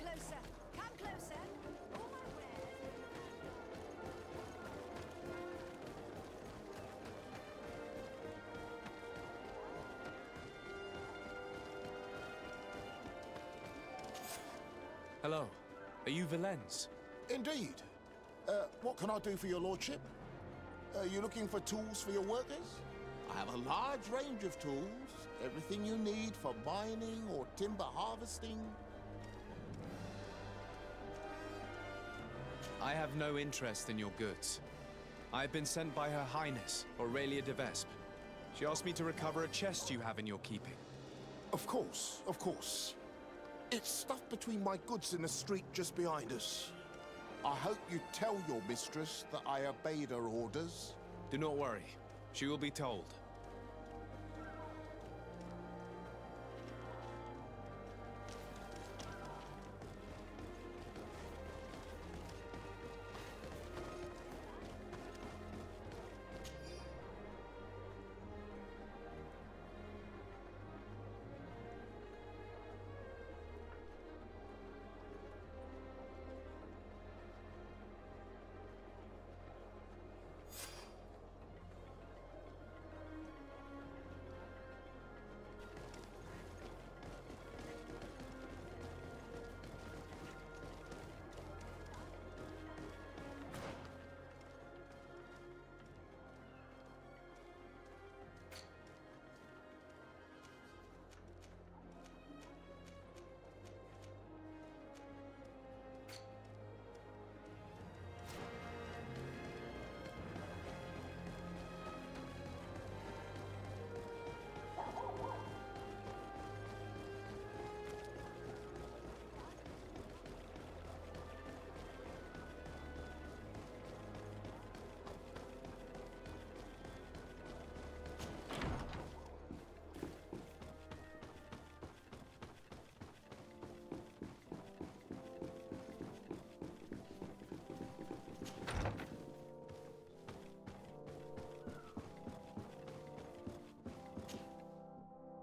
closer. Come closer. All my wares. Hello. Are you Valens? Indeed. What can I do for your lordship? Are you looking for tools for your workers? I have a large range of tools. Everything you need for mining or timber harvesting. I have no interest in your goods. I have been sent by Her Highness, Aurelia de Vespe. She asked me to recover a chest you have in your keeping. Of course, of course. It's stuffed between my goods in the street just behind us. I hope you tell your mistress that I obeyed her orders. Do not worry. She will be told.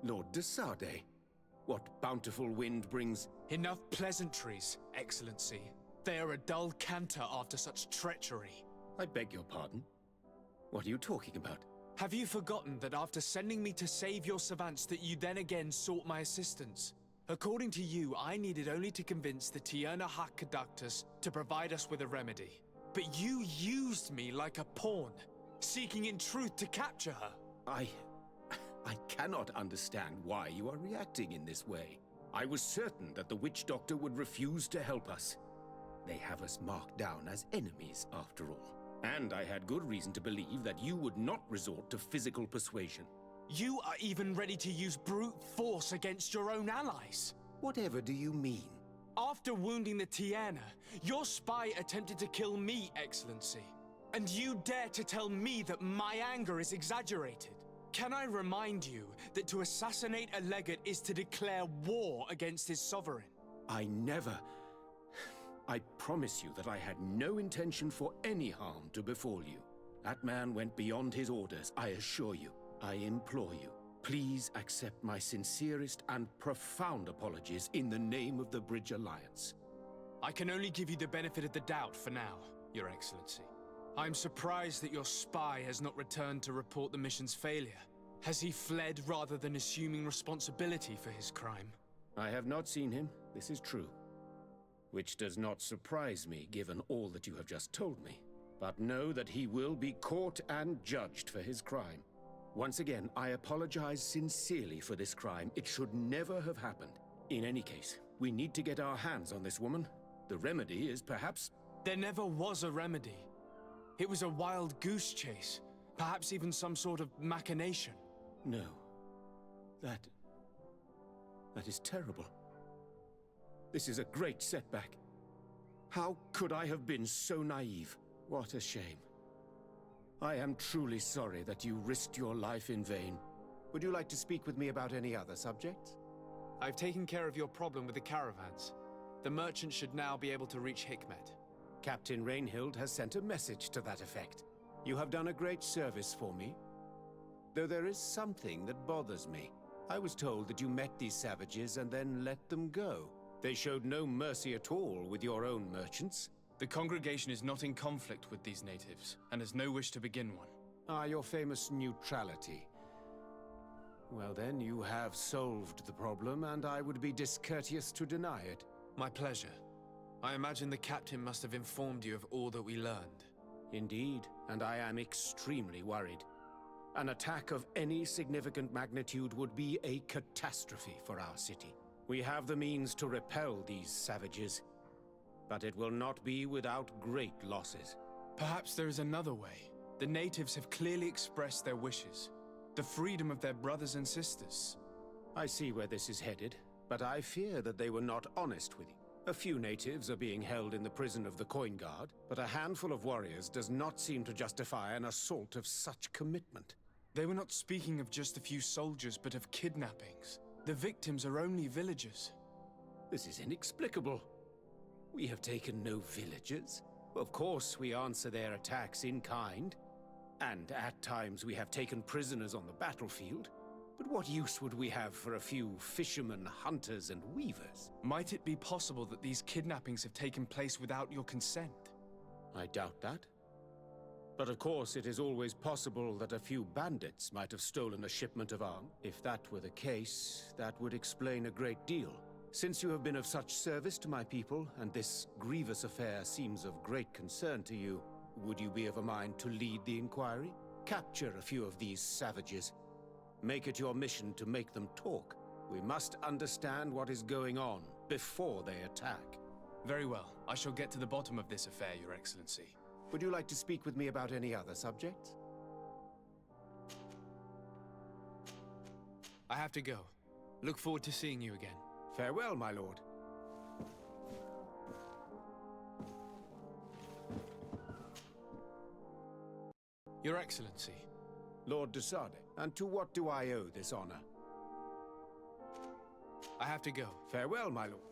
Lord de Sade, what bountiful wind brings... Enough pleasantries, Excellency. They are a dull canter after such treachery. I beg your pardon? What are you talking about? Have you forgotten that after sending me to save your savants that you then again sought my assistance? According to you, I needed only to convince the Tierna Hack conductors to provide us with a remedy. But you used me like a pawn, seeking in truth to capture her. I cannot understand why you are reacting in this way. I was certain that the witch doctor would refuse to help us. They have us marked down as enemies, after all. And I had good reason to believe that you would not resort to physical persuasion. You are even ready to use brute force against your own allies. Whatever do you mean? After wounding the Tierna, your spy attempted to kill me, Excellency. And you dare to tell me that my anger is exaggerated? Can I remind you that to assassinate a legate is to declare war against his sovereign? I promise you that I had no intention for any harm to befall you. That man went beyond his orders, I assure you. I implore you, please accept my sincerest and profound apologies in the name of the Bridge Alliance. I can only give you the benefit of the doubt for now, Your Excellency. I'm surprised that your spy has not returned to report the mission's failure. Has he fled rather than assuming responsibility for his crime? I have not seen him, this is true. Which does not surprise me, given all that you have just told me. But know that he will be caught and judged for his crime. Once again, I apologize sincerely for this crime. It should never have happened. In any case, we need to get our hands on this woman. The remedy is perhaps... There never was a remedy. It was a wild goose chase. Perhaps even some sort of machination. No. That is terrible. This is a great setback. How could I have been so naive? What a shame. I am truly sorry that you risked your life in vain. Would you like to speak with me about any other subjects? I've taken care of your problem with the caravans. The merchant should now be able to reach Hikmet. Captain Rainhild has sent a message to that effect. You have done a great service for me. Though there is something that bothers me. I was told that you met these savages and then let them go. They showed no mercy at all with your own merchants. The congregation is not in conflict with these natives, and has no wish to begin one. Ah, your famous neutrality. Well then, you have solved the problem, and I would be discourteous to deny it. My pleasure. I imagine the captain must have informed you of all that we learned. Indeed, and I am extremely worried. An attack of any significant magnitude would be a catastrophe for our city. We have the means to repel these savages, but it will not be without great losses. Perhaps there is another way. The natives have clearly expressed their wishes. The freedom of their brothers and sisters. I see where this is headed, but I fear that they were not honest with you. A few natives are being held in the prison of the Coin Guard, but a handful of warriors does not seem to justify an assault of such commitment. They were not speaking of just a few soldiers, but of kidnappings. The victims are only villagers. This is inexplicable. We have taken no villagers. Of course, we answer their attacks in kind. And at times we have taken prisoners on the battlefield. But what use would we have for a few fishermen, hunters, and weavers? Might it be possible that these kidnappings have taken place without your consent? I doubt that. But of course, it is always possible that a few bandits might have stolen a shipment of arms. If that were the case, that would explain a great deal. Since you have been of such service to my people, and this grievous affair seems of great concern to you, would you be of a mind to lead the inquiry? Capture a few of these savages. Make it your mission to make them talk. We must understand what is going on before they attack. Very well. I shall get to the bottom of this affair, Your Excellency. Would you like to speak with me about any other subjects? I have to go. Look forward to seeing you again. Farewell, my lord. Your Excellency. Lord de Sade, and to what do I owe this honor? I have to go. Farewell, my lord.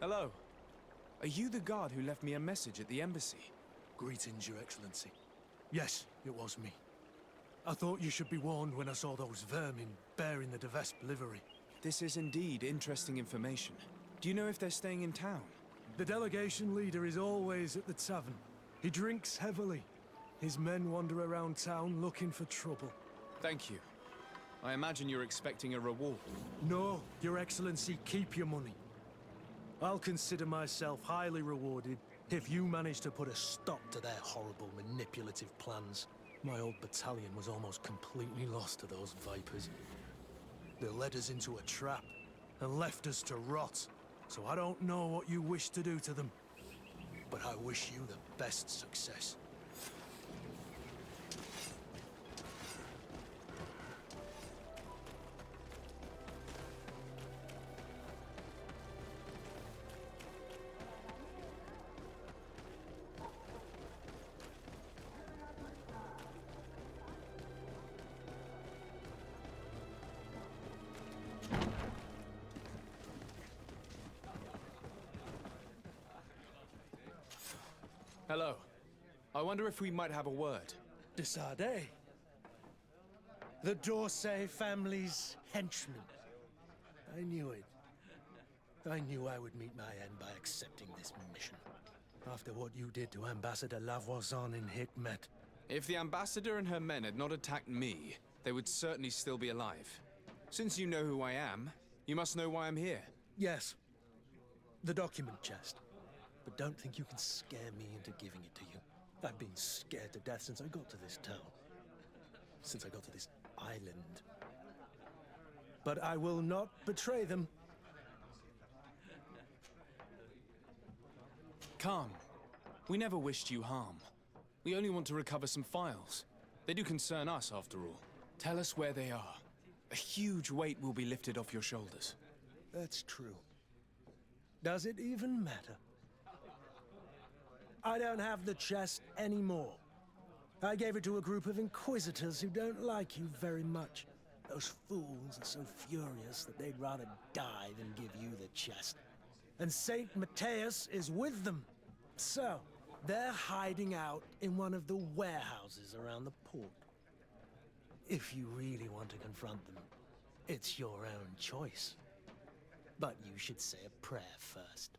Hello. Are you the guard who left me a message at the embassy? Greetings, Your Excellency. Yes, it was me. I thought you should be warned when I saw those vermin bearing the De Vespe livery. This is indeed interesting information. Do you know if they're staying in town? The delegation leader is always at the tavern. He drinks heavily. His men wander around town looking for trouble. Thank you. I imagine you're expecting a reward. No, Your Excellency, keep your money. I'll consider myself highly rewarded if you manage to put a stop to their horrible manipulative plans. My old battalion was almost completely lost to those vipers. They led us into a trap and left us to rot. So I don't know what you wish to do to them, but I wish you the best success. Hello. I wonder if we might have a word. Desade. The Dorsey family's henchman. I knew it. I knew I would meet my end by accepting this mission. After what you did to Ambassador Lavoisin in Hikmet. If the ambassador and her men had not attacked me, they would certainly still be alive. Since you know who I am, you must know why I'm here. Yes. The document chest. But don't think you can scare me into giving it to you. I've been scared to death since I got to this town. Since I got to this island. But I will not betray them. Calm. We never wished you harm. We only want to recover some files. They do concern us, after all. Tell us where they are. A huge weight will be lifted off your shoulders. That's true. Does it even matter? I don't have the chest anymore. I gave it to a group of inquisitors who don't like you very much. Those fools are so furious that they'd rather die than give you the chest. And Saint Matthias is with them. So, they're hiding out in one of the warehouses around the port. If you really want to confront them, it's your own choice. But you should say a prayer first.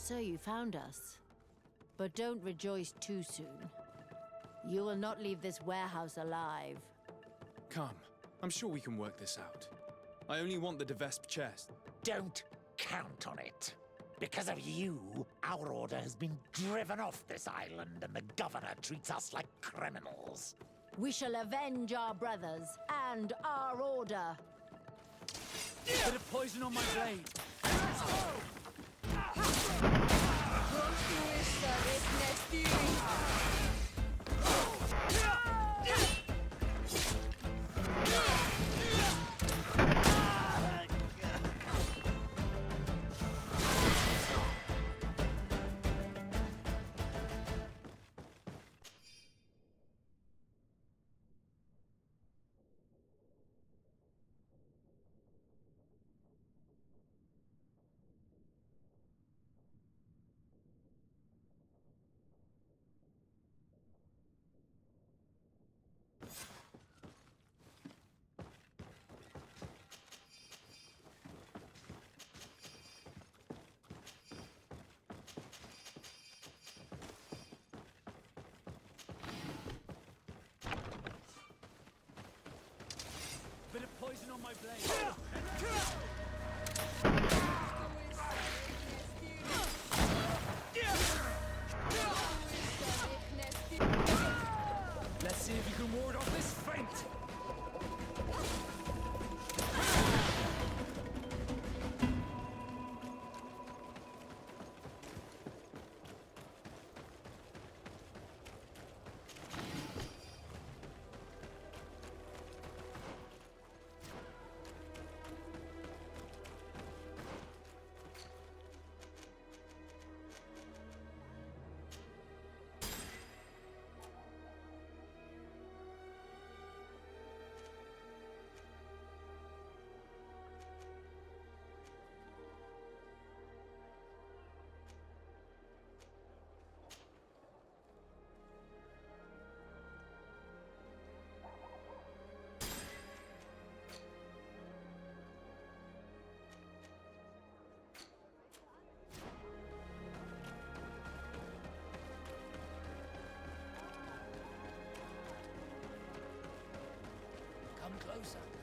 So you found us. But don't rejoice too soon. You will not leave this warehouse alive. Come. I'm sure we can work this out. I only want the Devesp chest. Don't count on it. Because of you, our order has been driven off this island and the governor treats us like criminals. We shall avenge our brothers and our order. Bit of poison on my blade. Bit of poison on my blade. Let's see if you can ward off this feint. Come closer.